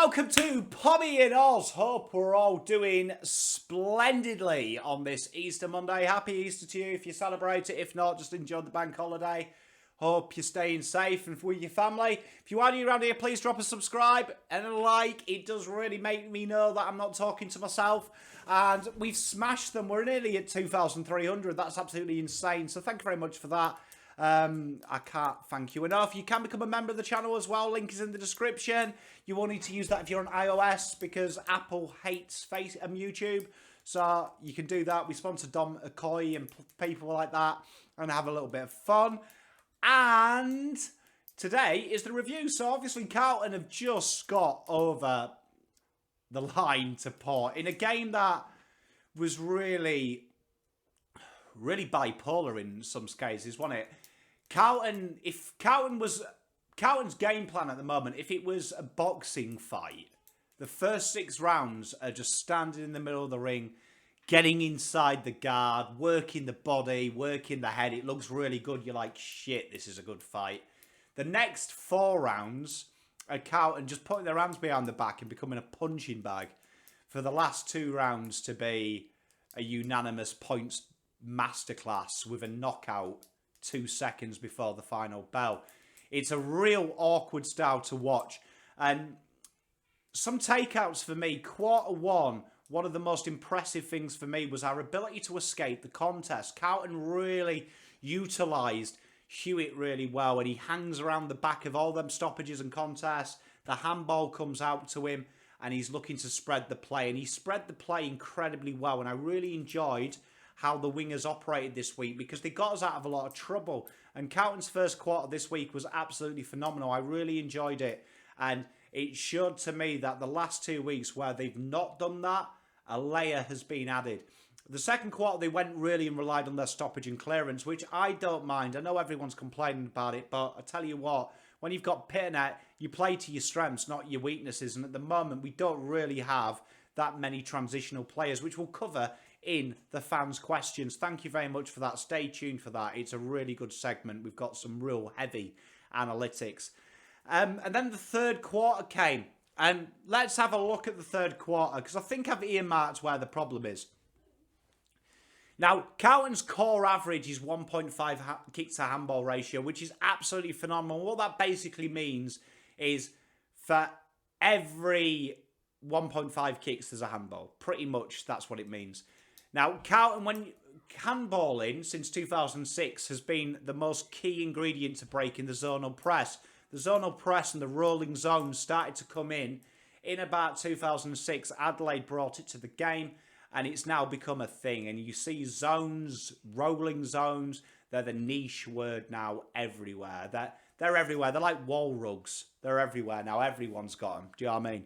welcome to Pommy and Oz. Hope we're all doing splendidly on this Easter Monday. Happy Easter to you if you celebrate it. If not, just enjoy the bank holiday. Hope you're staying safe and with your family. If you are new around here, please drop a subscribe and a like. It does really make me know that I'm not talking to myself. And we've smashed them. We're nearly at 2,300. That's absolutely insane. So thank you very much for that. I can't thank you enough. You can become a member of the channel as well. Link is in the description. You will need to use that if you're on iOS because Apple hates YouTube. So you can do that. We sponsor Dom Akoi and people like that and have a little bit of fun. And today is the review. So obviously Carlton have just got over the line to Port in a game that was really bipolar in some cases, wasn't it? Carlton's game plan at the moment, if it was a boxing fight, the first 6 rounds are just standing in the middle of the ring, getting inside the guard, working the body, working the head. It looks really good. You're like, shit, this is a good fight. The next 4 rounds are Carlton just putting their hands behind the back and becoming a punching bag for the last 2 rounds to be a unanimous points masterclass with a knockout 2 seconds before the final bell. It's a real awkward style to watch. And some takeouts for me, quarter one of the most impressive things for me was our ability to escape the contest. Carlton really utilised Hewitt really well, and he hangs around the back of all them stoppages and contests. The handball comes out to him, and he's looking to spread the play. And he spread the play incredibly well, and I really enjoyed how the wingers operated this week because they got us out of a lot of trouble. And Carlton's first quarter this week was absolutely phenomenal. I really enjoyed it. And it showed to me that the last 2 weeks where they've not done that, a layer has been added. The second quarter, they went really and relied on their stoppage and clearance, which I don't mind. I know everyone's complaining about it, but I tell you what, when you've got PeterV, you play to your strengths, not your weaknesses. And at the moment, we don't really have that many transitional players, which we'll cover in the fans' questions. Thank you very much for that. Stay tuned for that. It's a really good segment. We've got some real heavy analytics. And then the third quarter came. And let's have a look at the third quarter because I think I've earmarked where the problem is. Now, Carlton's core average is 1.5 kick to handball ratio, which is absolutely phenomenal. What that basically means is for every 1.5 kicks, there's a handball. Pretty much that's what it means. Now, Carlton, when handballing since 2006 has been the most key ingredient to breaking the zonal press. The zonal press and the rolling zones started to come in about 2006. Adelaide brought it to the game, and it's now become a thing. And you see zones, rolling zones, they're the niche word now everywhere. They're everywhere. They're like wall rugs. They're everywhere now. Everyone's got them. Do you know what I mean?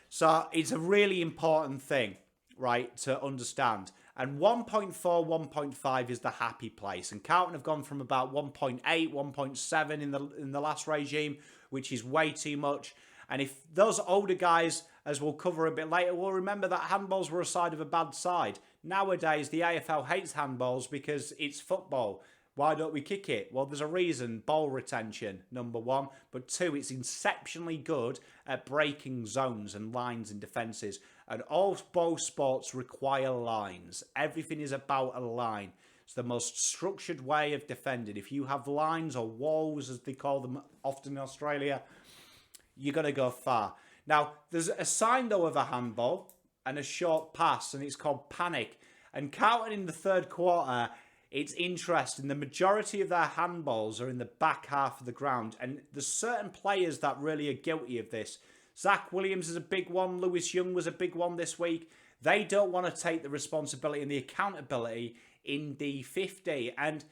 So it's a really important thing, right, to understand. And 1.4, 1.5 is the happy place. And Carlton have gone from about 1.8, 1.7 in the last regime, which is way too much. And if those older guys, as we'll cover a bit later, will remember that handballs were a side of a bad side. Nowadays, the AFL hates handballs because it's football. Why don't we kick it? Well, there's a reason. Ball retention, number 1. But 2, it's exceptionally good at breaking zones and lines and defences. And all both sports require lines. Everything is about a line. It's the most structured way of defending. If you have lines or walls, as they call them often in Australia, you're going to go far. Now, there's a sign, though, of a handball and a short pass, and it's called panic. And Carlton in the third quarter, it's interesting. The majority of their handballs are in the back half of the ground. And there's certain players that really are guilty of this. Zach Williams is a big one. Lewis Young was a big one this week. They don't want to take the responsibility and the accountability in D50. And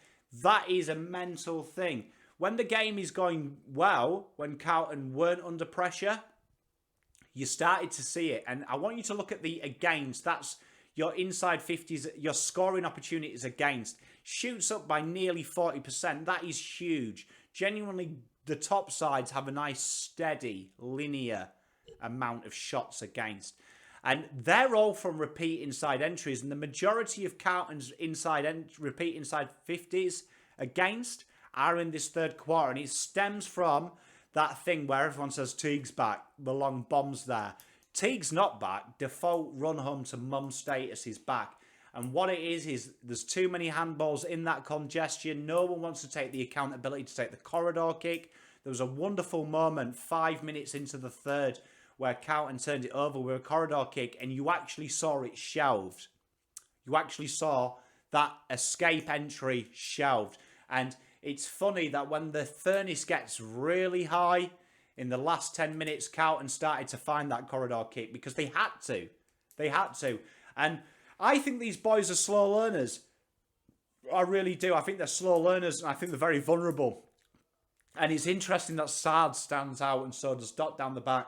that is a mental thing. When the game is going well, when Carlton weren't under pressure, you started to see it. And I want you to look at the against. That's your inside 50s, your scoring opportunities against. Shoots up by nearly 40%. That is huge. Genuinely, the top sides have a nice, steady, linear amount of shots against. And they're all from repeat inside entries. And the majority of Carlton's repeat inside 50s against are in this third quarter. And it stems from that thing where everyone says Teague's back, the long bomb's there. Teague's not back. Default run home to mum status is back. And what it is there's too many handballs in that congestion. No one wants to take the accountability to take the corridor kick. There was a wonderful moment 5 minutes into the third where Carlton turned it over with a corridor kick and you actually saw it shelved. You actually saw that escape entry shelved. And it's funny that when the furnace gets really high, in the last 10 minutes, Carlton started to find that corridor kick because they had to. They had to. And I think these boys are slow learners. I really do. I think they're slow learners and I think they're very vulnerable. And it's interesting that Sard stands out and so does Dot down the back.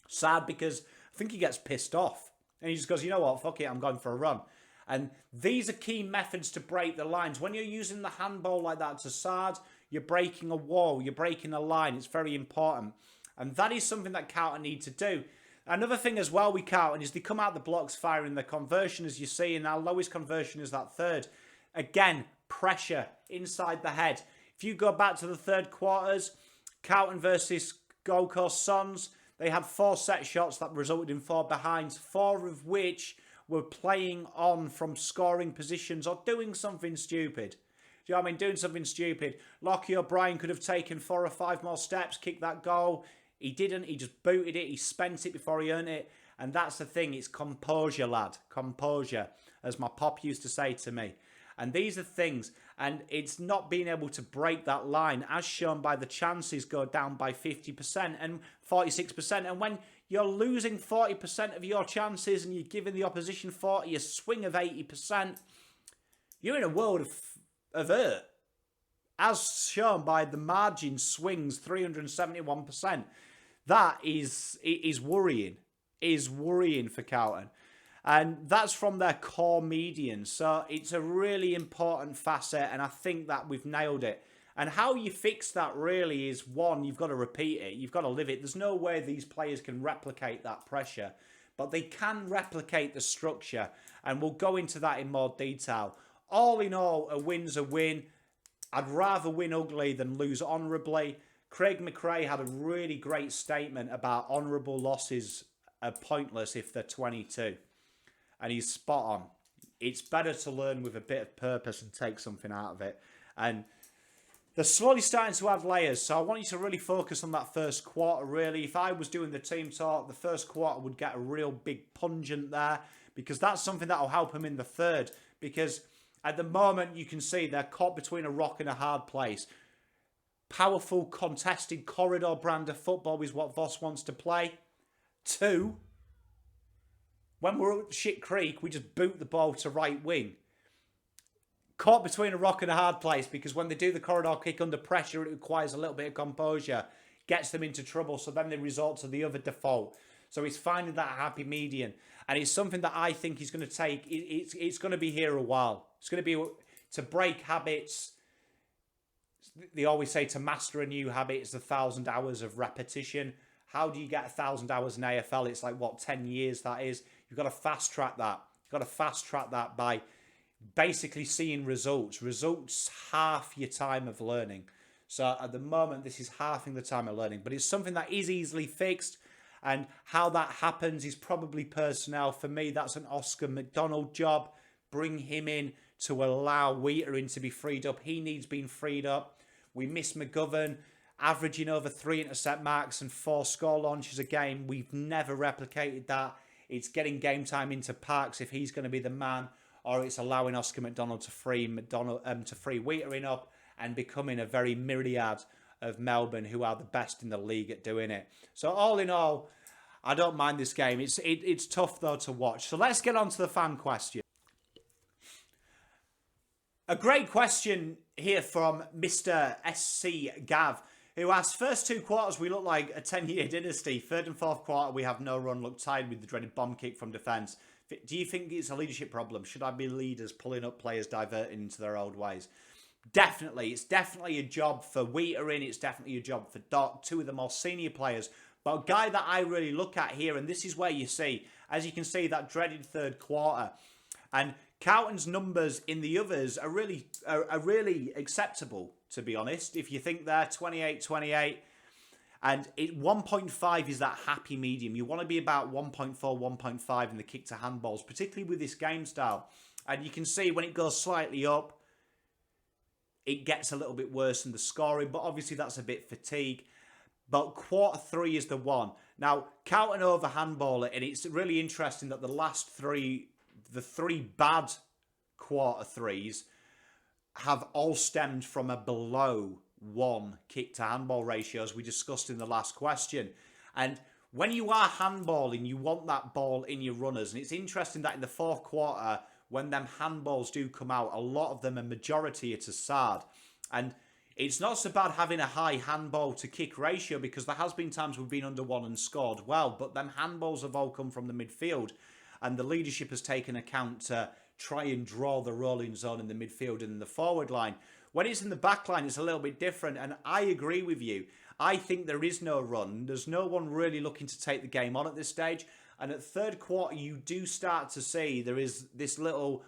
Sard because I think he gets pissed off. And he just goes, you know what, fuck it, I'm going for a run. And these are key methods to break the lines. When you're using the handball like that to Sard, you're breaking a wall, you're breaking a line. It's very important. And that is something that Carlton need to do. Another thing as well with Carlton is they come out the blocks firing the conversion, as you see, and our lowest conversion is that third. Again, pressure inside the head. If you go back to the third quarters, Carlton versus Gold Coast Suns, they had 4 set shots that resulted in 4 behinds, 4 of which were playing on from scoring positions or doing something stupid. Do you know what I mean? Doing something stupid. Lockie O'Brien could have taken 4 or 5 more steps, kicked that goal. He didn't. He just booted it. He spent it before he earned it. And that's the thing. It's composure, lad. Composure, as my pop used to say to me. And these are things. And it's not being able to break that line, as shown by the chances go down by 50% and 46%. And when you're losing 40% of your chances and you're giving the opposition 40, a swing of 80%, you're in a world of hurt. As shown by the margin swings 371%. That is worrying. Is worrying for Carlton. And that's from their core median. So it's a really important facet and I think that we've nailed it. And how you fix that really is, one, you've got to repeat it. You've got to live it. There's no way these players can replicate that pressure. But they can replicate the structure. And we'll go into that in more detail. All in all, a win's a win. I'd rather win ugly than lose honourably. Craig McRae had a really great statement about honourable losses are pointless if they're 22. And he's spot on. It's better to learn with a bit of purpose and take something out of it. And they're slowly starting to add layers. So I want you to really focus on that first quarter, really. If I was doing the team talk, the first quarter would get a real big pungent there. Because that's something that will help them in the third. Because at the moment, you can see they're caught between a rock and a hard place. Powerful, contested corridor brand of football is what Voss wants to play. 2, when we're at Shit Creek, we just boot the ball to right wing. Caught between a rock and a hard place because when they do the corridor kick under pressure, it requires a little bit of composure. Gets them into trouble, so then they resort to the other default. So he's finding that happy median. And it's something that I think he's going to take. It's going to be here a while. It's going to be to break habits. They always say to master a new habit is 1,000 hours of repetition. How do you get 1,000 hours in AFL? It's like, 10 years that is? You've got to fast track that. You've got to fast track that by basically seeing results. Results half your time of learning. So at the moment, this is halving the time of learning. But it's something that is easily fixed. And how that happens is probably personnel. For me, that's an Oscar Mcdonald job. Bring him in to allow Whittaker to be freed up. He needs being freed up. We miss McGovern averaging over 3 intercept marks and 4 score launches a game. We've never replicated that. It's getting game time into Parks if he's going to be the man, or it's allowing Oscar Mcdonald to free Whittaker up and becoming a very myriad of Melbourne who are the best in the league at doing it. So all in all, I don't mind this game. It's tough though to watch. So let's get on to the fan question. A great question here from Mr. SC Gav, who asked, first 2 quarters we look like a 10-year dynasty. Third and fourth quarter we have no run, look tired with the dreaded bomb kick from defence. Do you think it's a leadership problem? Should I be leaders pulling up players diverting into their old ways? Definitely. It's definitely a job for Whittaker. It's definitely a job for Doc, 2 of the more senior players. But a guy that I really look at here, and this is where you see, as you can see, that dreaded third quarter. And Carlton's numbers in the others are really acceptable, to be honest. If you think they're 28-28, And 1.5 is that happy medium. You want to be about 1.4, 1.5 in the kick to handballs, particularly with this game style. And you can see when it goes slightly up, it gets a little bit worse in the scoring, but obviously that's a bit fatigue. But quarter 3 is the one. Now, Carlton over handball it, and it's really interesting that the three bad quarter 3s have all stemmed from a below 1 kick to handball ratio, as we discussed in the last question. And when you are handballing, you want that ball in your runners. And it's interesting that in the fourth quarter, when them handballs do come out, a lot of them, a majority, it's a Sard. And it's not so bad having a high handball to kick ratio, because there has been times we've been under 1 and scored well, but them handballs have all come from the midfield, and the leadership has taken account to try and draw the rolling zone in the midfield and in the forward line. When it's in the back line, it's a little bit different, and I agree with you. I think there is no run. There's no one really looking to take the game on at this stage, and at third quarter, you do start to see there is this little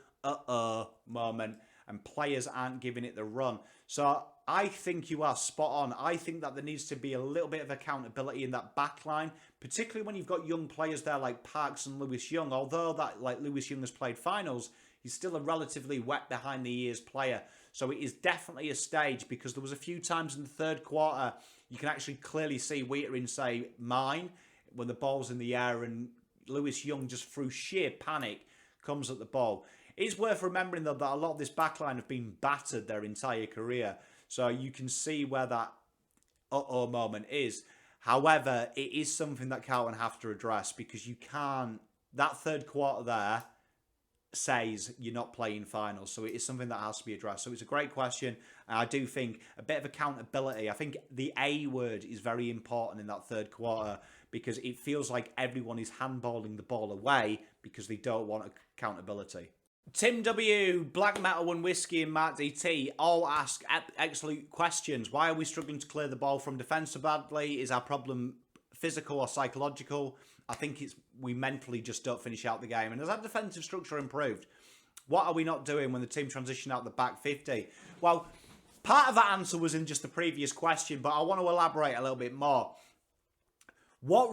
moment, and players aren't giving it the run. So I think you are spot on. I think that there needs to be a little bit of accountability in that back line, particularly when you've got young players there like Parks and Lewis Young. Although that, like, Lewis Young has played finals, he's still a relatively wet behind the ears player. So it is definitely a stage, because there was a few times in the third quarter you can actually clearly see Whittaker say mine when the ball's in the air, and Lewis Young, just through sheer panic, comes at the ball. It's worth remembering, though, that a lot of this backline have been battered their entire career. So you can see where that moment is. However, it is something that Carlton have to address, because you can't... That third quarter there says you're not playing finals. So it is something that has to be addressed. So it's a great question. And I do think a bit of accountability. I think the A word is very important in that third quarter, because it feels like everyone is handballing the ball away because they don't want accountability. Tim W, Black Metal and Whiskey, and Mark DT all ask excellent questions. Why are we struggling to clear the ball from defence so badly? Is our problem physical or psychological? I think it's we mentally just don't finish out the game. And has our defensive structure improved? What are we not doing when the team transition out the back 50? Well, part of that answer was in just the previous question, but I want to elaborate a little bit more. What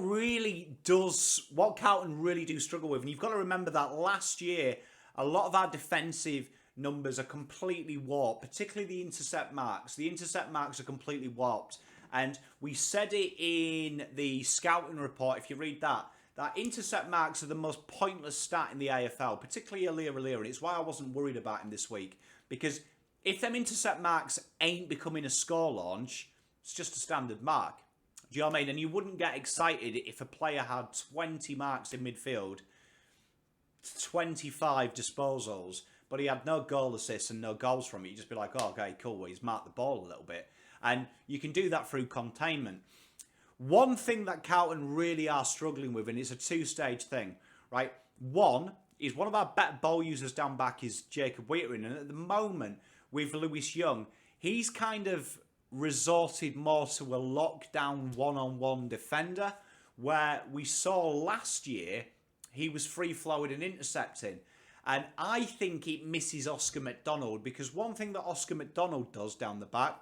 Carlton really do struggle with, and you've got to remember that last year, a lot of our defensive numbers are completely warped, particularly the intercept marks. The intercept marks are completely warped. And we said it in the scouting report, if you read that intercept marks are the most pointless stat in the AFL, particularly Libbojrjr. And it's why I wasn't worried about him this week. Because if them intercept marks ain't becoming a score launch, it's just a standard mark. Do you know what I mean? And you wouldn't get excited if a player had 20 marks in midfield, 25 disposals, but he had no goal assists and no goals from it. You'd just be like, oh, okay, cool, well, he's marked the ball a little bit. And you can do that through containment. One thing that Carlton really are struggling with, and it's a two-stage thing, right? One is one of our better ball users down back is Jacob Whittaker, and at the moment, with Lewis Young, he's kind of resorted more to a lockdown one-on-one defender, where we saw last year he was free-flowing and intercepting. And I think it misses Oscar Mcdonald, because one thing that Oscar Mcdonald does down the back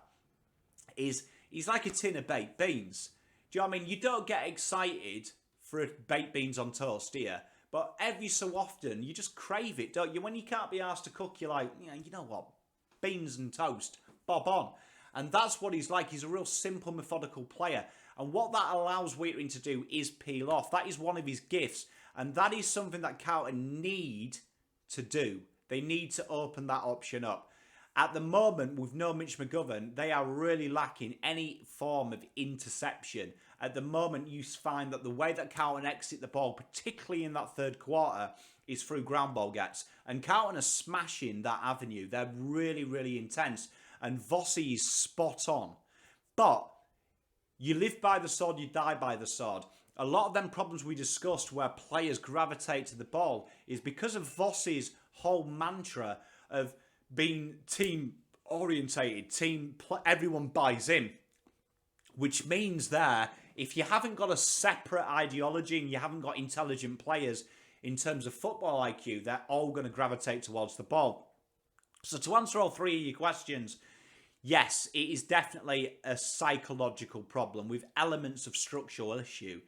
is he's like a tin of baked beans. Do you know what I mean? You don't get excited for baked beans on toast, do you? But every so often, you just crave it, don't you? When you can't be asked to cook, you're like, you know what? Beans and toast, bob on. And that's what he's like. He's a real simple, methodical player. And what that allows Whittaker to do is peel off. That is one of his gifts. And that is something that Carlton need to do. They need to open that option up. At the moment, with no Mitch McGovern, they are really lacking any form of interception. At the moment, you find that the way that Carlton exit the ball, particularly in that third quarter, is through ground ball gets. And Carlton are smashing that avenue. They're really, really intense. And Vossi is spot on. But you live by the sword, you die by the sword. A lot of them problems we discussed where players gravitate to the ball is because of Vossi's whole mantra of being team orientated, everyone buys in, which means there, if you haven't got a separate ideology and you haven't got intelligent players in terms of football IQ, they're all going to gravitate towards the ball. So to answer all three of your questions, yes, it is definitely a psychological problem with elements of structural issue.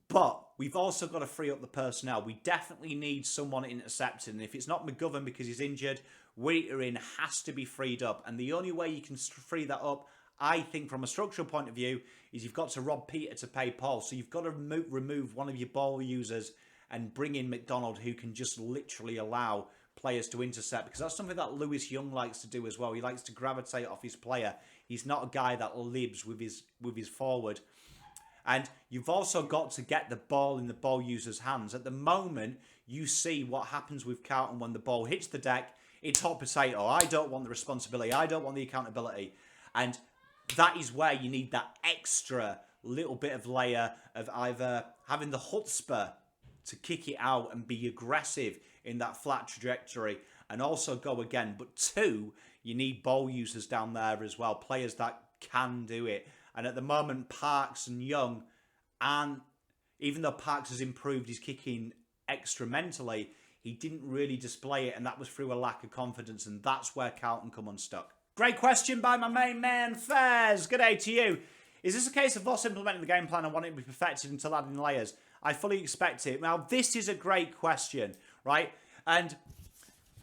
But we've also got to free up the personnel. We definitely need someone intercepting. And if it's not McGovern because he's injured, Whittaker has to be freed up. And the only way you can free that up, I think, from a structural point of view, is you've got to rob Peter to pay Paul. So you've got to remove one of your ball users and bring in Mcdonald, who can just literally allow players to intercept. Because that's something that Lewis Young likes to do as well. He likes to gravitate off his player. He's not a guy that lives with his forward. And you've also got to get the ball in the ball user's hands. At the moment, you see what happens with Carlton when the ball hits the deck. It's hot potato. I don't want the responsibility. I don't want the accountability. And that is where you need that extra little bit of layer of either having the chutzpah to kick it out and be aggressive in that flat trajectory and also go again. But two, you need ball users down there as well. Players that can do it. And at the moment, Parks and Young, and even though Parks has improved his kicking extra mentally, he didn't really display it, and that was through a lack of confidence, and that's where Carlton come unstuck. Great question by my main man, Fairs. Good day to you. Is this a case of Voss implementing the game plan and wanting it to be perfected until adding layers? I fully expect it. Now, this is a great question, right? And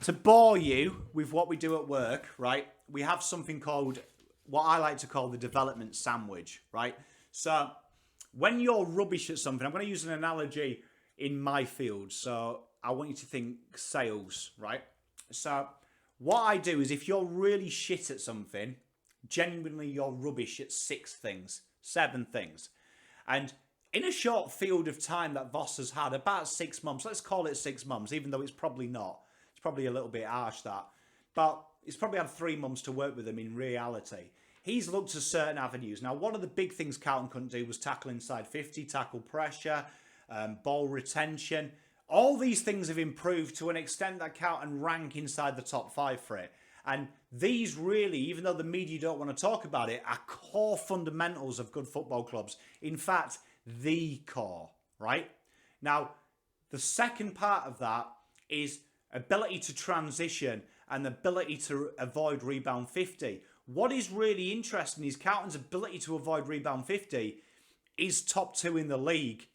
to bore you with what we do at work, right, we have something called, what I like to call the development sandwich, right? So when you're rubbish at something, I'm going to use an analogy in my field. So I want you to think sales, right? So what I do is if you're really shit at something, genuinely you're rubbish at 6 things, 7 things. And in a short field of time that Voss has had, about 6 months, let's call it 6 months, even though it's probably not. It's probably a little bit harsh, that. But he's probably had 3 months to work with him in reality. He's looked at certain avenues. Now, one of the big things Carlton couldn't do was tackle inside 50, tackle pressure, ball retention. All these things have improved to an extent that Carlton rank inside the top 5 for it. And these really, even though the media don't want to talk about it, are core fundamentals of good football clubs. In fact, the core, right? Now, the second part of that is ability to transition and the ability to avoid rebound 50. What is really interesting is Carlton's ability to avoid rebound 50 is top 2 in the league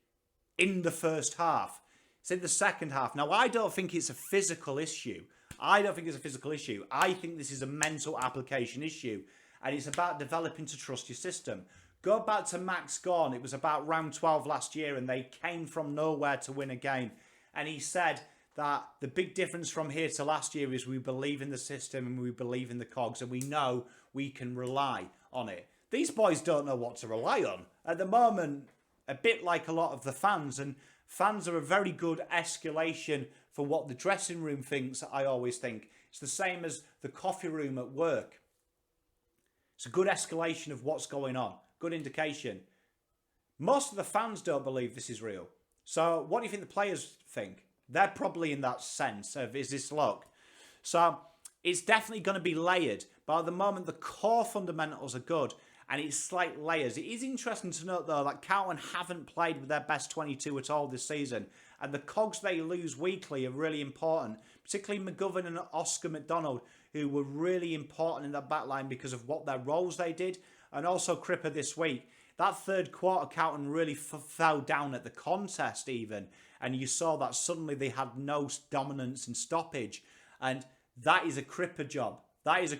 in the first half. It's in the second half. Now, I don't think it's a physical issue. I think this is a mental application issue. And it's about developing to trust your system. Go back to Max Gorn. It was about round 12 last year and they came from nowhere to win a game. And he said that the big difference from here to last year is we believe in the system and we believe in the cogs and we know we can rely on it. These boys don't know what to rely on. At the moment, a bit like a lot of the fans, and fans are a very good escalation for what the dressing room thinks, I always think. It's the same as the coffee room at work. It's a good escalation of what's going on. Good indication. Most of the fans don't believe this is real. So what do you think the players think? They're probably in that sense of, is this luck? So it's definitely going to be layered. But at the moment, the core fundamentals are good. And it's slight layers. It is interesting to note, though, that Carlton haven't played with their best 22 at all this season. And the cogs they lose weekly are really important. Particularly McGovern and Oscar Mcdonald, who were really important in that back line because of what their roles they did. And also Cripper this week. That third quarter, Carlton really fell down at the contest even. And you saw that suddenly they had no dominance in stoppage. And that is a Cripper job. That's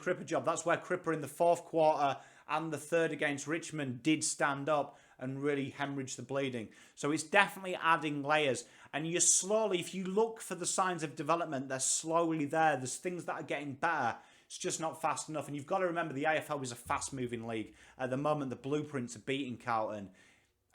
where Cripper in the fourth quarter and the third against Richmond did stand up and really hemorrhage the bleeding. So it's definitely adding layers. And you're slowly, if you look for the signs of development, they're slowly there. There's things that are getting better. It's just not fast enough. And you've got to remember the AFL is a fast-moving league. At the moment, the blueprints are beating Carlton.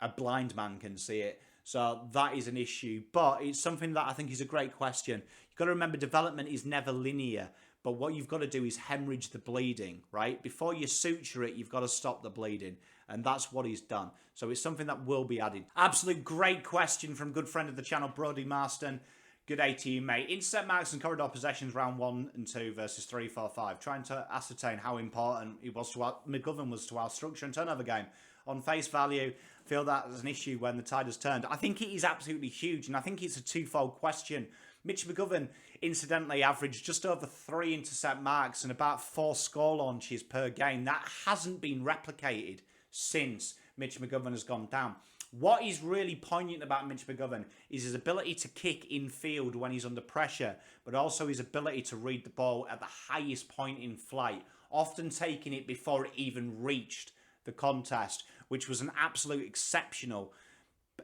A blind man can see it. So that is an issue. But it's something that I think is a great question. You've got to remember development is never linear. But what you've got to do is hemorrhage the bleeding, right? Before you suture it, you've got to stop the bleeding. And that's what he's done. So it's something that will be added. Absolute great question from good friend of the channel, Brody Marston. Good day to you, mate. Intercept marks and corridor possessions round 1 and 2 versus 3, 4, 5. Trying to ascertain how important McGovern was to our structure and turnover game. on face value, feel that as an issue when the tide has turned. I think it is absolutely huge, and I think it's a twofold question. Mitch McGovern, incidentally, averaged just over 3 intercept marks and about 4 score launches per game. That hasn't been replicated since Mitch McGovern has gone down. What is really poignant about Mitch McGovern is his ability to kick in field when he's under pressure, but also his ability to read the ball at the highest point in flight, often taking it before it even reached the contest, which was an exceptional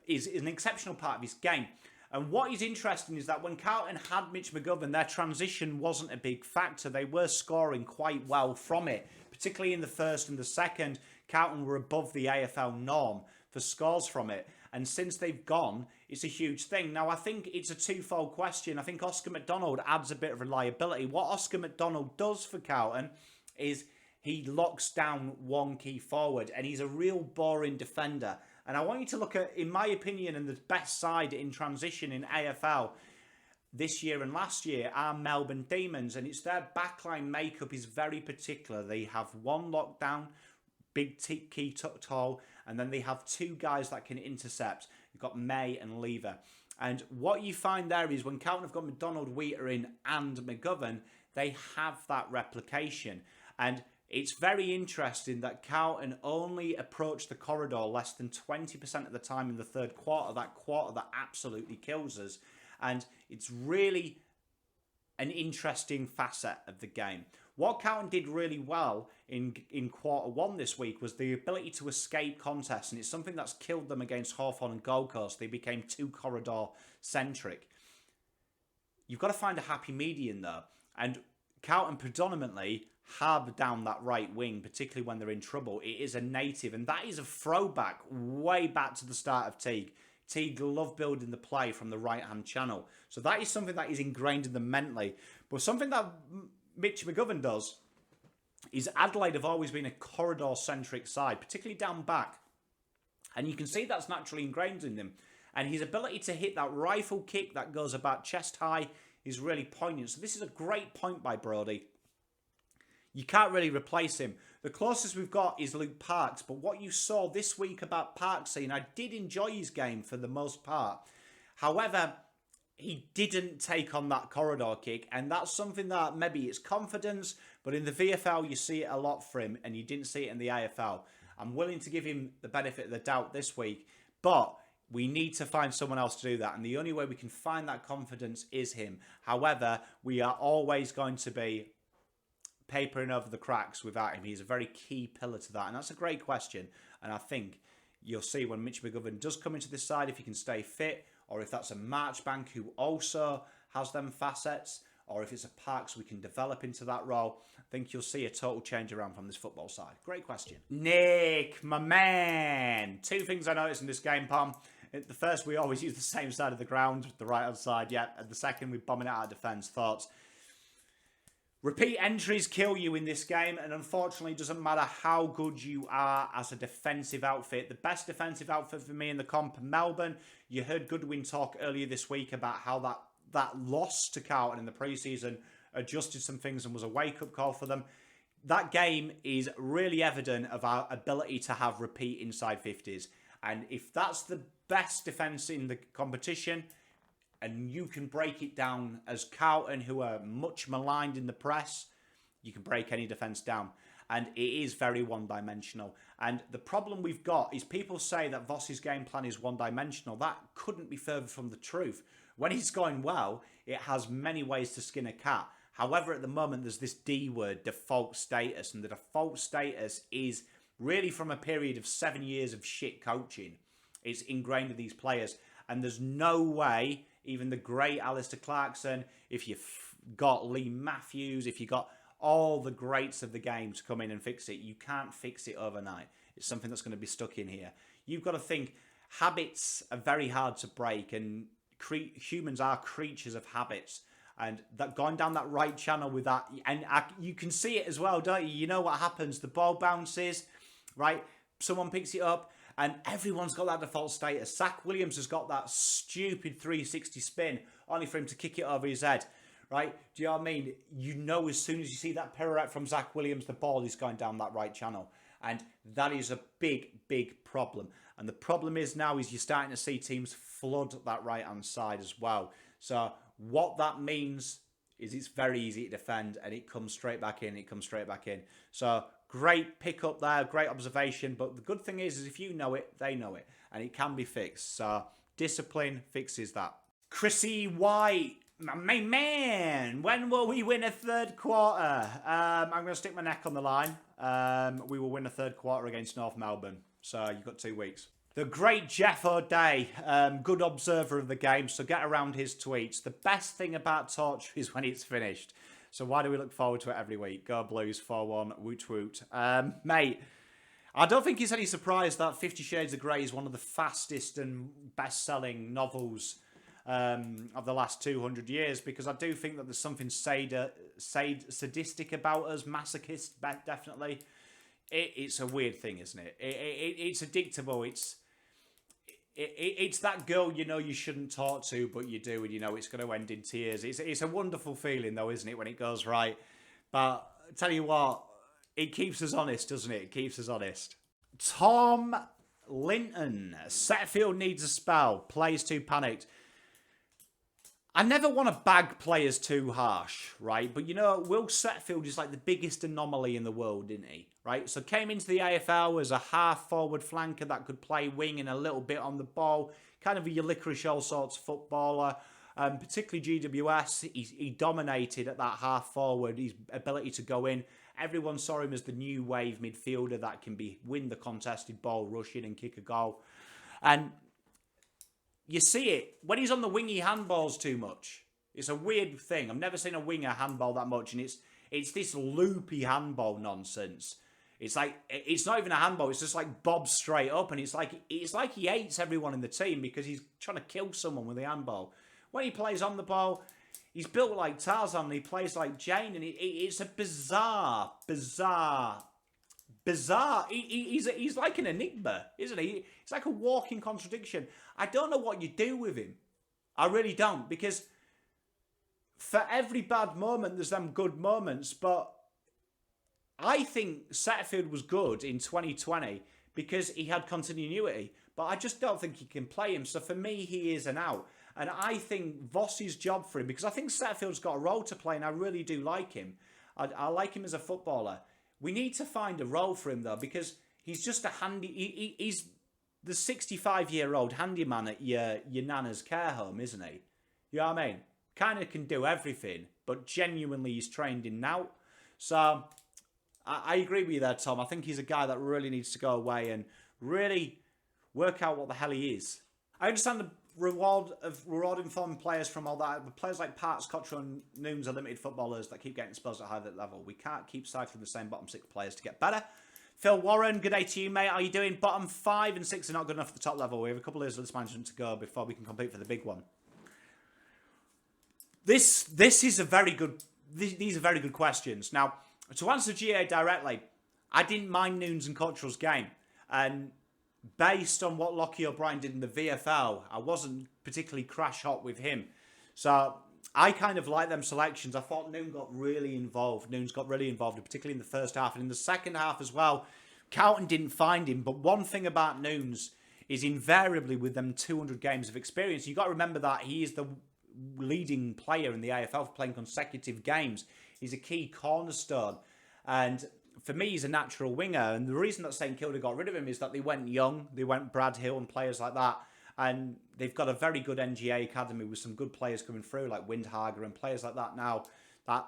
part of his game. And what is interesting is that when Carlton had Mitch McGovern, their transition wasn't a big factor. They were scoring quite well from it, particularly in the first and the second. Carlton were above the AFL norm for scores from it. And since they've gone, it's a huge thing. Now, I think it's a twofold question. I think Oscar Mcdonald adds a bit of reliability. What Oscar Mcdonald does for Carlton is he locks down one key forward, and he's a real boring defender. And I want you to look at, in my opinion, and the best side in transition in AFL this year and last year are Melbourne Demons, and it's their backline makeup is very particular. They have one lockdown, big key tall, and then they have 2 guys that can intercept. You've got May and Lever. And what you find there is when Carlton have got Mcdonald, Whittaker in and McGovern, they have that replication. And it's very interesting that Carlton only approached the corridor less than 20% of the time in the third quarter. That quarter that absolutely kills us. And it's really an interesting facet of the game. What Carlton did really well in quarter 1 this week was the ability to escape contests. And it's something that's killed them against Hawthorn and Gold Coast. They became too corridor-centric. You've got to find a happy median, though. And Carlton predominantly harbour down that right wing, particularly when they're in trouble. It is a native, and that is a throwback way back to the start of Teague. Teague loved building the play from the right-hand channel. So that is something that is ingrained in them mentally. But something that Mitch McGovern does is Adelaide have always been a corridor-centric side, particularly down back. And you can see that's naturally ingrained in them. And his ability to hit that rifle kick that goes about chest high is really poignant. So this is a great point by Brodie. You can't really replace him. The closest we've got is Luke Parks. But what you saw this week about Parksy, and I did enjoy his game for the most part. However, he didn't take on that corridor kick. And that's something that maybe it's confidence. But in the VFL, you see it a lot for him. And you didn't see it in the AFL. I'm willing to give him the benefit of the doubt this week. But we need to find someone else to do that. And the only way we can find that confidence is him. However, we are always going to be papering over the cracks without him. He's a very key pillar to that. And that's a great question. And I think you'll see when Mitch McGovern does come into this side, if he can stay fit, or if that's a Marchbank who also has them facets, or if it's a Parks we can develop into that role, I think you'll see a total change around from this football side. Great question. Nick, my man. 2 things I noticed in this game, Pom. The first, we always use the same side of the ground, the right-hand side, yeah. And the second, we're bombing it out of defence. Thoughts? Repeat entries kill you in this game, and unfortunately, it doesn't matter how good you are as a defensive outfit. The best defensive outfit for me in the comp, Melbourne. You heard Goodwin talk earlier this week about how that loss to Carlton in the preseason adjusted some things and was a wake-up call for them. That game is really evident of our ability to have repeat inside 50s. And if that's the best defence in the competition, and you can break it down as Carlton, who are much maligned in the press, you can break any defence down. And it is very one-dimensional. And the problem we've got is people say that Voss's game plan is one-dimensional. That couldn't be further from the truth. When he's going well, it has many ways to skin a cat. However, at the moment, there's this D word, default status. And the default status is really from a period of 7 years of shit coaching. It's ingrained in these players. And there's no way, even the great Alistair Clarkson, if you've got Lee Matthews, if you've got all the greats of the game to come in and fix it, you can't fix it overnight. It's something that's going to be stuck in here. You've got to think, habits are very hard to break, and humans are creatures of habits. And that going down that right channel with that, and you can see it as well, don't you? You know what happens. The ball bounces, right? Someone picks it up, and everyone's got that default status. Zach Williams has got that stupid 360 spin, only for him to kick it over his head, right? Do you know what I mean? You know as soon as you see that pirouette from Zach Williams, the ball is going down that right channel. And that is a big, big problem. And the problem is now is you're starting to see teams flood that right-hand side as well. So what that means is it's very easy to defend and it comes straight back in. So great pick up there, great observation. But the good thing is if you know it, they know it. And it can be fixed. So discipline fixes that. Chrissy White, my man, when will we win a third quarter? I'm going to stick my neck on the line. We will win a third quarter against North Melbourne. So you've got 2 weeks. The great Jeff O'Day, good observer of the game, so get around his tweets. The best thing about Torch is when it's finished. So why do we look forward to it every week? Go Blues, 4-1, woot woot. Mate, I don't think it's any surprise that 50 Shades of Grey is one of the fastest and best-selling novels of the last 200 years, because I do think that there's something sadistic about us, masochist, definitely. It's a weird thing, isn't it? It's addictable. It's that girl you know you shouldn't talk to, but you do, and you know it's going to end in tears. It's a wonderful feeling, though, isn't it, when it goes right? But I tell you what, it keeps us honest, doesn't it? It keeps us honest. Tom Linton. Setfield needs a spell. Plays too panicked. I never want to bag players too harsh, right? But, you know, Will Setfield is like the biggest anomaly in the world, isn't he? Right? So came into the AFL as a half-forward flanker that could play wing and a little bit on the ball. Kind of a your licorice all sorts footballer. Particularly GWS, he dominated at that half-forward. His ability to go in. Everyone saw him as the new wave midfielder that can win the contested ball, rush in and kick a goal. And you see it when he's on the wing, he handballs too much. It's a weird thing. I've never seen a winger handball that much, and it's this loopy handball nonsense. It's like it's not even a handball. It's just like bob straight up, and it's like he hates everyone in the team because he's trying to kill someone with the handball. When he plays on the ball, he's built like Tarzan, and he plays like Jane, and it's a bizarre. He's like an enigma, isn't he? It's like a walking contradiction. I don't know what you do with him. I really don't, because for every bad moment, there's them good moments. But I think Setterfield was good in 2020 because he had continuity. But I just don't think he can play him. So for me, he is an out. And I think Vossi's job for him, because I think Setterfield's got a role to play, and I really do like him. I like him as a footballer. We need to find a role for him, though, because he's just a handy... He's the 65-year-old handyman at your nana's care home, isn't he? You know what I mean? Kind of can do everything, but genuinely he's trained in now. So I agree with you there, Tom. I think he's a guy that really needs to go away and really work out what the hell he is. I understand the rewarding foreign players from all that, but players like Parks, Cottrell and Nooms are limited footballers that keep getting exposed at a high level. We can't keep cycling the same bottom 6 players to get better. Phil Warren, good day to you, mate. How are you doing? Bottom 5 and 6 are not good enough for the top level. We have a couple of years of this management to go before we can compete for the big one. This is a very good... These are very good questions. Now, to answer GA directly, I didn't mind Nooms and Cottrell's game. And based on what Lockie O'Brien did in the VFL, I wasn't particularly crash hot with him. So I kind of like them selections. I thought Nooms got really involved. Particularly in the first half. And in the second half as well, Carlton didn't find him. But one thing about Nooms is invariably with them 200 games of experience, you've got to remember that he is the leading player in the AFL for playing consecutive games. He's a key cornerstone. And for me, he's a natural winger. And the reason that St Kilda got rid of him is that they went young. They went Brad Hill and players like that. And they've got a very good NGA academy with some good players coming through, like Whittaker and players like that now, that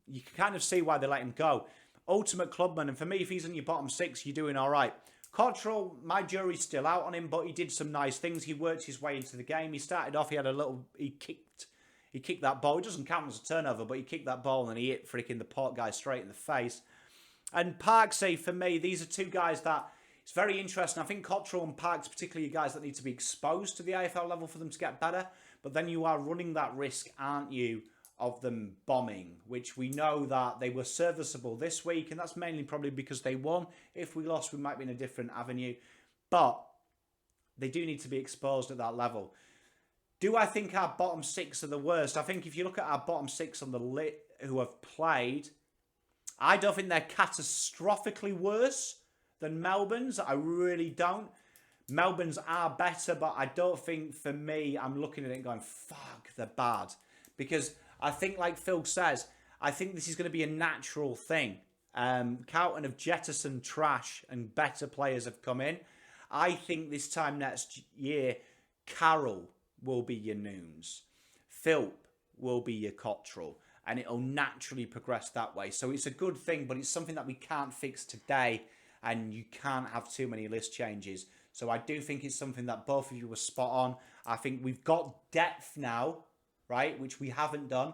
you can kind of see why they let him go. Ultimate clubman. And for me, if he's in your bottom 6, you're doing all right. Cottrell, my jury's still out on him, but he did some nice things. He worked his way into the game. He started off, he kicked that ball. It doesn't count as a turnover, but he kicked that ball and he hit freaking the Port guy straight in the face. And Parksy, for me, these are two guys that it's very interesting. I think Cottrell and Parks, particularly guys that need to be exposed to the AFL level for them to get better. But then you are running that risk, aren't you, of them bombing, which we know that they were serviceable this week. And that's mainly probably because they won. If we lost, we might be in a different avenue. But they do need to be exposed at that level. Do I think our bottom 6 are the worst? I think if you look at our bottom 6 on the who have played, I don't think they're catastrophically worse than Melbourne's. I really don't. Melbourne's are better, but I don't think, for me, I'm looking at it and going, fuck, they're bad. Because I think, like Phil says, I think this is going to be a natural thing. Carlton have jettisoned trash and better players have come in. I think this time next year, Carroll will be your Noons. Philp will be your Cottrell. And it'll naturally progress that way. So it's a good thing, but it's something that we can't fix today. And you can't have too many list changes. So I do think it's something that both of you were spot on. I think we've got depth now, right? Which we haven't done.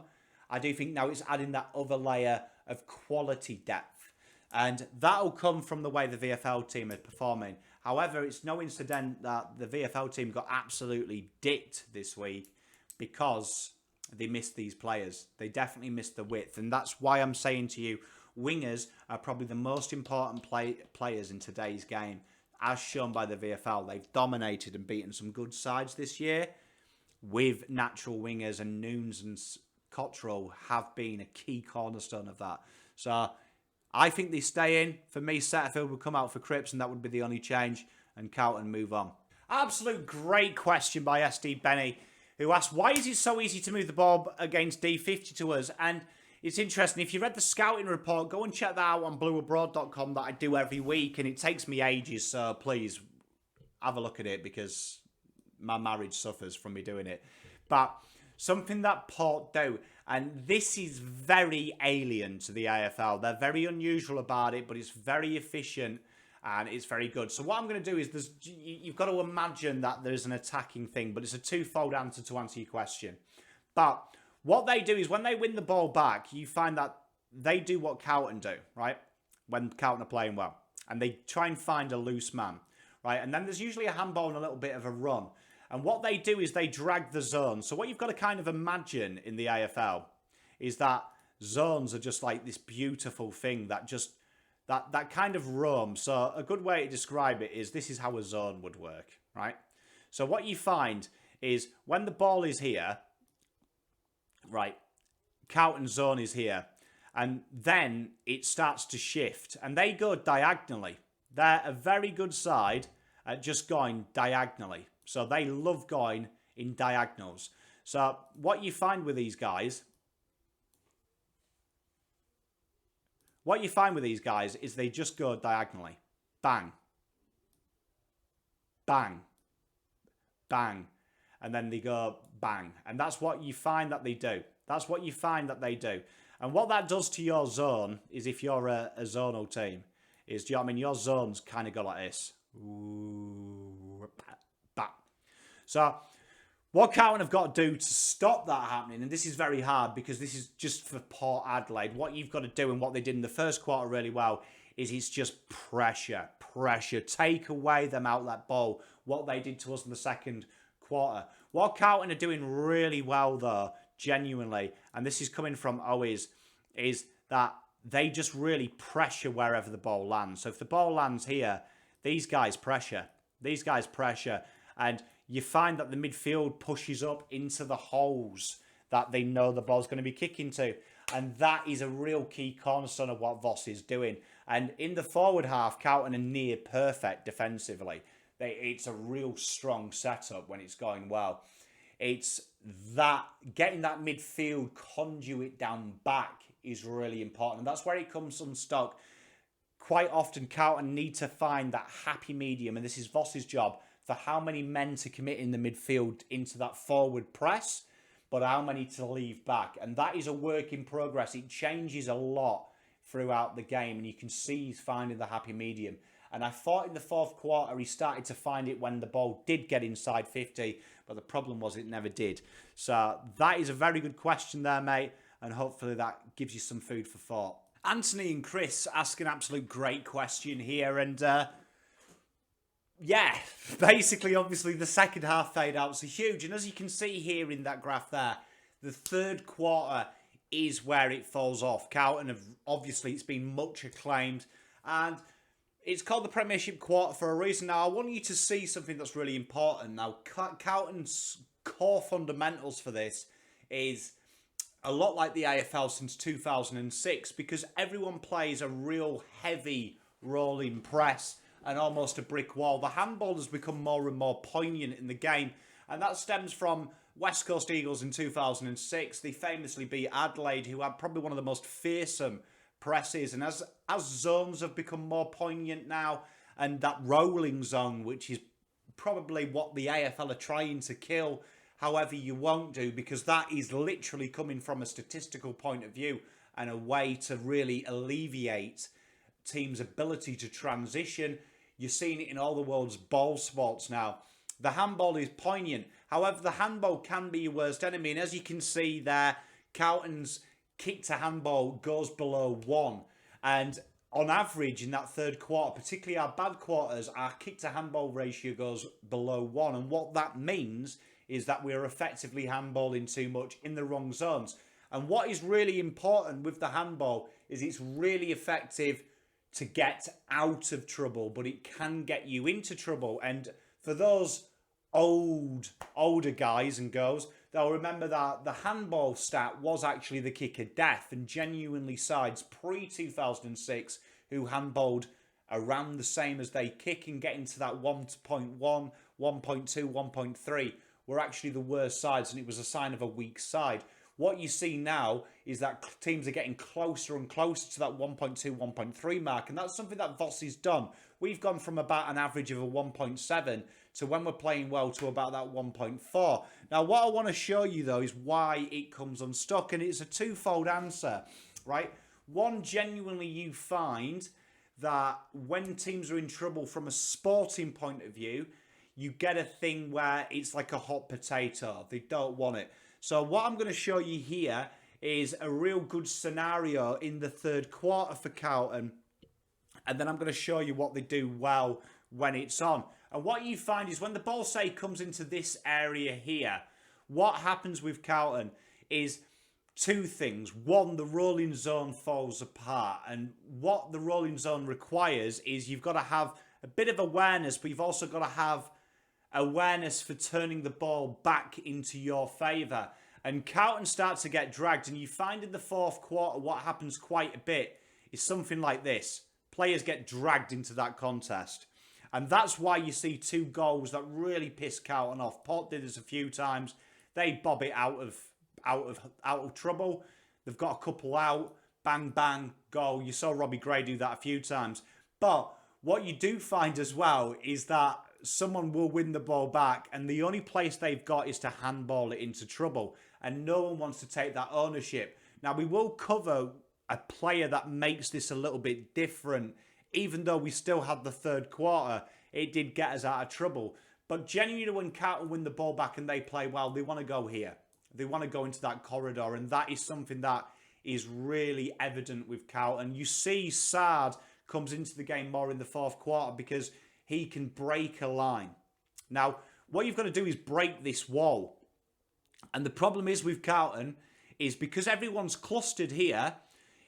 I do think now it's adding that other layer of quality depth. And that'll come from the way the VFL team are performing. However, it's no incident that the VFL team got absolutely dicked this week because they missed these players. They definitely missed the width. And that's why I'm saying to you, wingers are probably the most important players in today's game, as shown by the VFL. They've dominated and beaten some good sides this year with natural wingers, and Noons and Cottrell have been a key cornerstone of that. So I think they stay in. For me, Setterfield would come out for Cripps, and that would be the only change, and Carlton move on. Absolute great question by SD Benny, who asked, why is it so easy to move the ball against D50 to us? And it's interesting. If you read the scouting report, go and check that out on blueabroad.com that I do every week, and it takes me ages, so please have a look at it because my marriage suffers from me doing it. But something that Port do, and this is very alien to the AFL. They're very unusual about it, but it's very efficient and it's very good. So what I'm going to do is you've got to imagine that there's an attacking thing, but it's a twofold answer to answer your question. But what they do is when they win the ball back, you find that they do what Carlton do, right? When Carlton are playing well. And they try and find a loose man, right? And then there's usually a handball and a little bit of a run. And what they do is they drag the zone. So what you've got to kind of imagine in the AFL is that zones are just like this beautiful thing that just, that kind of roam. So a good way to describe it is this is how a zone would work, right? So what you find is when the ball is here, right, Carlton zone is here, and then it starts to shift, and they go diagonally. They're a very good side at just going diagonally. So they love going in diagonals. So what you find with these guys, is they just go diagonally. Bang. Bang. Bang. And then they go bang. And that's what you find that they do. That's what you find that they do. And what that does to your zone is, if you're a zonal team, is, do you know what I mean? Your zones kind of go like this. Ooh, bah. So what Carlton have got to do to stop that happening, and this is very hard because this is just for Port Adelaide, what you've got to do, and what they did in the first quarter really well, is it's just pressure. Take away them outlet ball. What they did to us in the second quarter. What Carlton are doing really well though, genuinely, and this is coming from Owens, is that they just really pressure wherever the ball lands. So if the ball lands here, these guys pressure. And you find that the midfield pushes up into the holes that they know the ball's going to be kicking to. And that is a real key cornerstone of what Voss is doing. And in the forward half, Carlton are near perfect defensively. It's a real strong setup when it's going well. It's that getting that midfield conduit down back is really important. And that's where it comes unstuck. Quite often, Carlton need to find that happy medium. And this is Voss's job, for how many men to commit in the midfield into that forward press, but how many to leave back. And that is a work in progress. It changes a lot throughout the game, and you can see he's finding the happy medium. And I thought in the fourth quarter he started to find it when the ball did get inside 50, but the problem was it never did. So that is a very good question there, mate, and hopefully that gives you some food for thought. Anthony and Chris ask an absolute great question here, and yeah, basically, obviously, the second half fade-outs are huge. And as you can see here in that graph there, the third quarter is where it falls off. Carlton have, obviously, it's been much acclaimed. And it's called the Premiership quarter for a reason. Now, I want you to see something that's really important. Now, Carlton's core fundamentals for this is a lot like the AFL since 2006, because everyone plays a real heavy rolling press, and almost a brick wall. The handball has become more and more poignant in the game, and that stems from West Coast Eagles in 2006. They famously beat Adelaide, who had probably one of the most fearsome presses. And as zones have become more poignant now, and that rolling zone, which is probably what the AFL are trying to kill, however you won't do, because that is literally coming from a statistical point of view and a way to really alleviate teams' ability to transition. You're seeing it in all the world's ball sports now. The handball is poignant. However, the handball can be your worst enemy. And as you can see there, Carlton's kick to handball goes below 1. And on average in that third quarter, particularly our bad quarters, our kick to handball ratio goes below 1. And what that means is that we're effectively handballing too much in the wrong zones. And what is really important with the handball is it's really effective to get out of trouble, but it can get you into trouble. And for those older guys and girls, they'll remember that the handball stat was actually the kick of death, and genuinely sides pre-2006 who handballed around the same as they kick and get into that 1.1, 1.2, 1.3 were actually the worst sides, and it was a sign of a weak side. What you see now is that teams are getting closer and closer to that 1.2, 1.3 mark, and that's something that Voss has done. We've gone from about an average of a 1.7 to, when we're playing well, to about that 1.4. Now, what I want to show you, though, is why it comes unstuck, and it's a twofold answer, right? One, genuinely you find that when teams are in trouble from a sporting point of view, you get a thing where it's like a hot potato. They don't want it. So what I'm going to show you here is a real good scenario in the third quarter for Carlton. And then I'm going to show you what they do well when it's on. And what you find is when the ball, say, comes into this area here, what happens with Carlton is two things. One, the rolling zone falls apart. And what the rolling zone requires is you've got to have a bit of awareness, but you've also got to have awareness for turning the ball back into your favour. And Carlton starts to get dragged, and you find in the fourth quarter what happens quite a bit is something like this. Players get dragged into that contest. And that's why you see two goals that really piss Carlton off. Port did this a few times. They bob it out of trouble. They've got a couple out. Bang, bang, goal. You saw Robbie Gray do that a few times. But what you do find as well is that someone will win the ball back, and the only place they've got is to handball it into trouble, and no one wants to take that ownership. Now, we will cover a player that makes this a little bit different. Even though we still had the third quarter, it did get us out of trouble. But genuinely, when Carlton win the ball back and they play well, they want to go here. They want to go into that corridor, and that is something that is really evident with Carlton. You see Sard comes into the game more in the fourth quarter because he can break a line. Now, what you've got to do is break this wall. And the problem is with Carlton is because everyone's clustered here,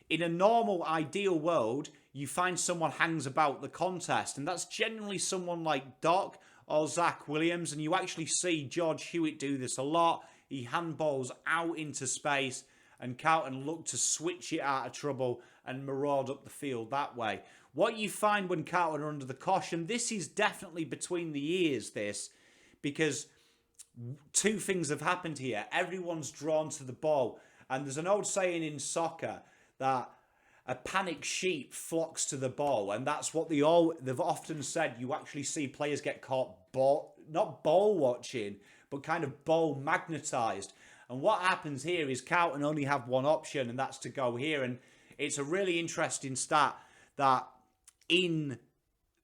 in a normal, ideal world, you find someone hangs about the contest. And that's generally someone like Doc or Zach Williams. And you actually see George Hewitt do this a lot. He handballs out into space, and Carlton look to switch it out of trouble and maraud up the field that way. What you find when Carlton are under the cosh, and this is definitely between the ears, this, because two things have happened here. Everyone's drawn to the ball. And there's an old saying in soccer that a panicked sheep flocks to the ball. And that's what they've often said. You actually see players get caught, not ball watching, but kind of ball magnetized. And what happens here is Carlton only have one option, and that's to go here. And it's a really interesting stat that in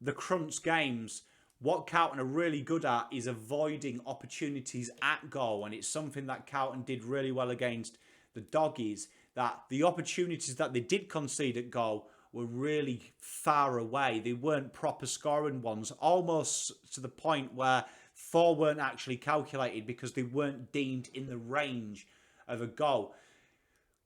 the crunch games, what Carlton are really good at is avoiding opportunities at goal. And it's something that Carlton did really well against the Doggies, that the opportunities that they did concede at goal were really far away. They weren't proper scoring ones, almost to the point where 4 weren't actually calculated because they weren't deemed in the range of a goal.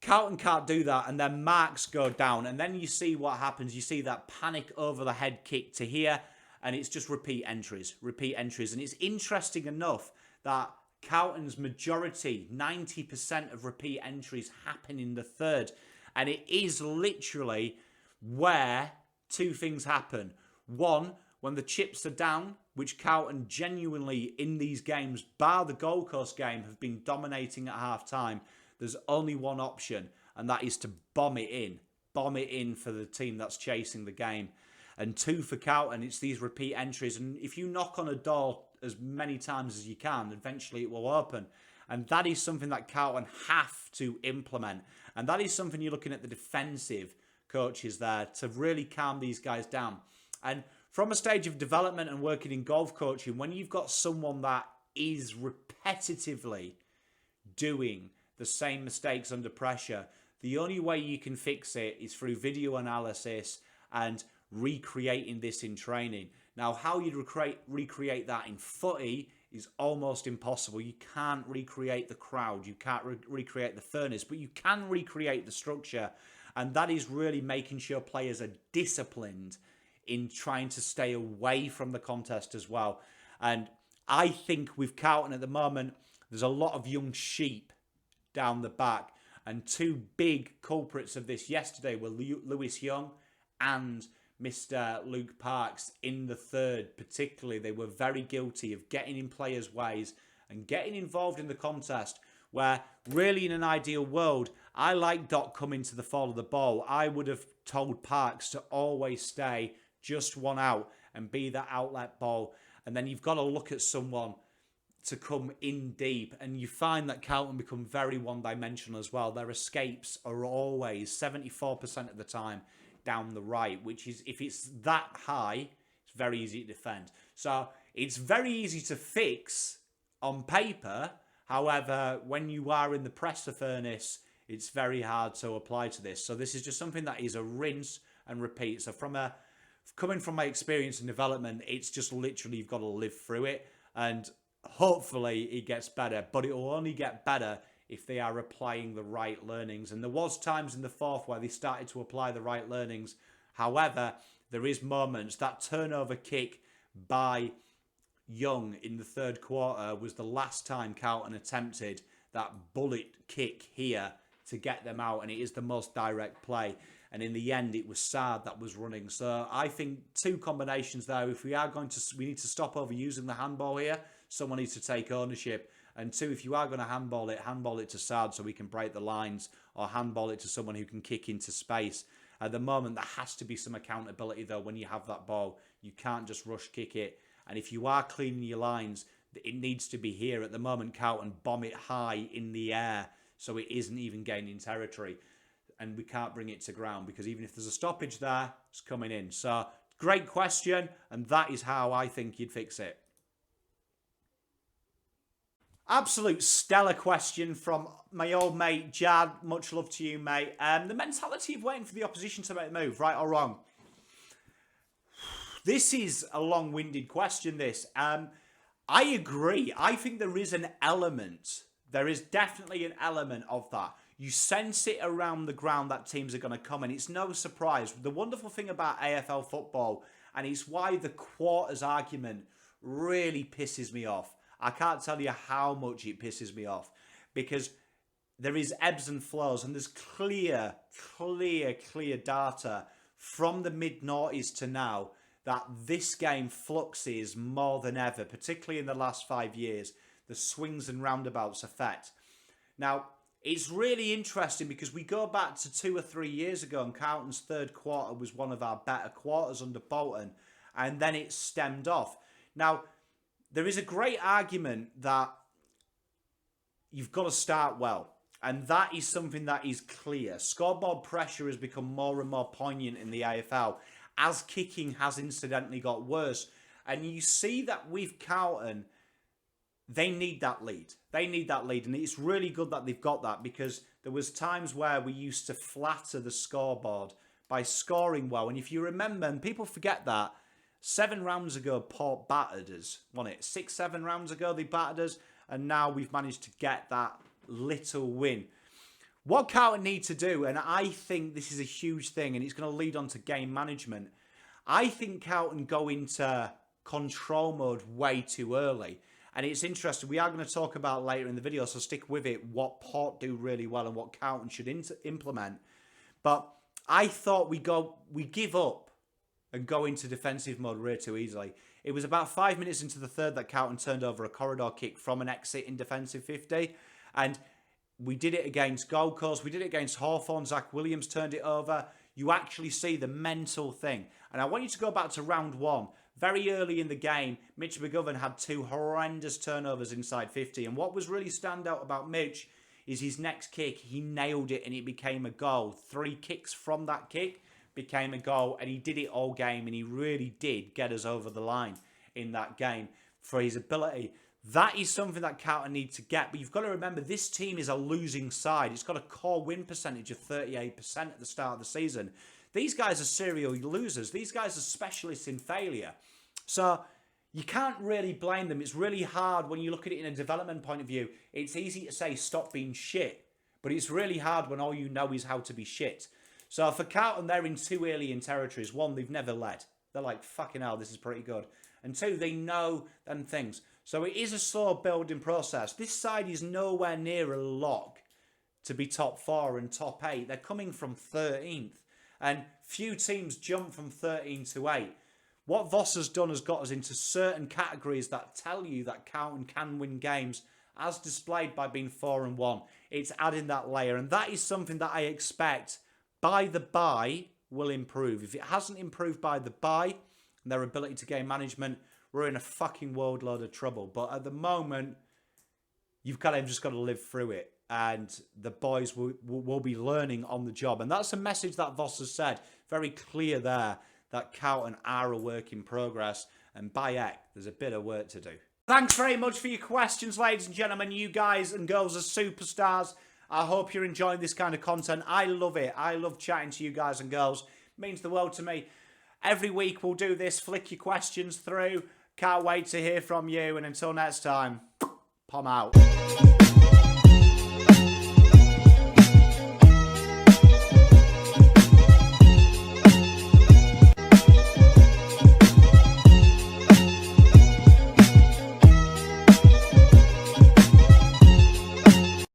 Carlton can't do that, and then marks go down, and then you see what happens. You see that panic over the head kick to here, and it's just repeat entries. And it's interesting enough that Carlton's majority, 90% of repeat entries, happen in the third. And it is literally where two things happen. One, when the chips are down, which Carlton genuinely in these games, bar the Gold Coast game, have been dominating at half-time, there's only one option, and that is to bomb it in. Bomb it in for the team that's chasing the game. And two, for Carlton, it's these repeat entries. And if you knock on a door as many times as you can, eventually it will open. And that is something that Carlton have to implement. And that is something you're looking at the defensive coaches there to really calm these guys down. And from a stage of development and working in golf coaching, when you've got someone that is repetitively doing the same mistakes under pressure, the only way you can fix it is through video analysis and recreating this in training. Now, how you'd recreate that in footy is almost impossible. You can't recreate the crowd. You can't recreate the furnace, but you can recreate the structure. And that is really making sure players are disciplined in trying to stay away from the contest as well. And I think with Carlton at the moment, there's a lot of young sheep down the back. And two big culprits of this yesterday were Lewis Young and Mr. Luke Parks in the third. Particularly, they were very guilty of getting in players' ways and getting involved in the contest, where really in an ideal world, I like Doc coming to the fall of the ball. I would have told Parks to always stay just one out and be that outlet ball. And then you've got to look at someone to come in deep. And you find that Carlton become very one-dimensional as well. Their escapes are always 74% of the time down the right, which is, if it's that high, it's very easy to defend. So it's very easy to fix on paper. However, when you are in the presser furnace, it's very hard to apply to this. So this is just something that is a rinse and repeat. So coming from my experience and development, it's just literally you've got to live through it. And hopefully it gets better. But it will only get better if they are applying the right learnings. And there was times in the fourth where they started to apply the right learnings. However, there is moments. That turnover kick by Young in the third quarter was the last time Carlton attempted that bullet kick here to get them out. And it is the most direct play. And in the end, it was Saad that was running. So I think two combinations there. If we need to stop overusing the handball here. Someone needs to take ownership. And two, if you are going to handball it to Saad so we can break the lines, or handball it to someone who can kick into space. At the moment, there has to be some accountability, though, when you have that ball. You can't just rush kick it. And if you are cleaning your lines, it needs to be here. At the moment, Carlton bomb it high in the air so it isn't even gaining territory. And we can't bring it to ground because even if there's a stoppage there, it's coming in. So, great question, and that is how I think you'd fix it. Absolute stellar question from my old mate, Jad. Much love to you, mate. The mentality of waiting for the opposition to make a move, right or wrong? This is a long-winded question, this. I agree. I think there is an element. There is definitely an element of that. You sense it around the ground that teams are going to come, and it's no surprise. The wonderful thing about AFL football, and it's why the quarters argument really pisses me off. I can't tell you how much it pisses me off, because there is ebbs and flows, and there's clear data from the mid-noughties to now that this game fluxes more than ever, particularly in the last 5 years, the swings and roundabouts effect. Now, it's really interesting because we go back to 2 or 3 years ago, and Carlton's third quarter was one of our better quarters under Bolton, and then it stemmed off. Now, there is a great argument that you've got to start well. And that is something that is clear. Scoreboard pressure has become more and more poignant in the AFL as kicking has incidentally got worse. And you see that with Carlton, they need that lead. They need that lead. And it's really good that they've got that, because there was times where we used to flatter the scoreboard by scoring well. And if you remember, and people forget that, 7 rounds ago, Port battered us, wasn't it? 6, 7 rounds ago, they battered us, and now we've managed to get that little win. What Carlton need to do, and I think this is a huge thing, and it's going to lead on to game management. I think Carlton go into control mode way too early. And it's interesting, we are going to talk about later in the video, so stick with it, what Port do really well and what Carlton should implement. But I thought we give up and go into defensive mode way too easily. It was about 5 minutes into the third that Carlton turned over a corridor kick from an exit in defensive 50. And we did it against Gold Coast. We did it against Hawthorn. Zach Williams turned it over. You actually see the mental thing. And I want you to go back to round 1. Very early in the game, Mitch McGovern had 2 horrendous turnovers inside 50. And what was really stand out about Mitch is his next kick. He nailed it and it became a goal. 3 kicks from that kick became a goal. And he did it all game. And he really did get us over the line in that game for his ability. That is something that Carlton need to get. But you've got to remember, this team is a losing side. It's got a core win percentage of 38% at the start of the season. These guys are serial losers. These guys are specialists in failure. So you can't really blame them. It's really hard when you look at it in a development point of view. It's easy to say stop being shit. But it's really hard when all you know is how to be shit. So for Carlton, they're in 2 alien territories. 1, they've never led. They're like, fucking hell, this is pretty good. And 2, they know them things. So it is a slow building process. This side is nowhere near a lock to be top 4 and top 8. They're coming from 13th. And few teams jump from 13 to 8. What Voss has done has got us into certain categories that tell you that Carlton can win games, as displayed by being 4-1. It's adding that layer. And that is something that I expect by the bye will improve. If it hasn't improved by the bye and their ability to game management, we're in a fucking world load of trouble. But at the moment, you've kind of just got to live through it. And the boys will be learning on the job. And that's a message that Voss has said. Very clear there that Carlton are a work in progress. And by heck, there's a bit of work to do. Thanks very much for your questions, ladies and gentlemen. You guys and girls are superstars. I hope you're enjoying this kind of content. I love it. I love chatting to you guys and girls. It means the world to me. Every week we'll do this. Flick your questions through. Can't wait to hear from you. And until next time, Pom out.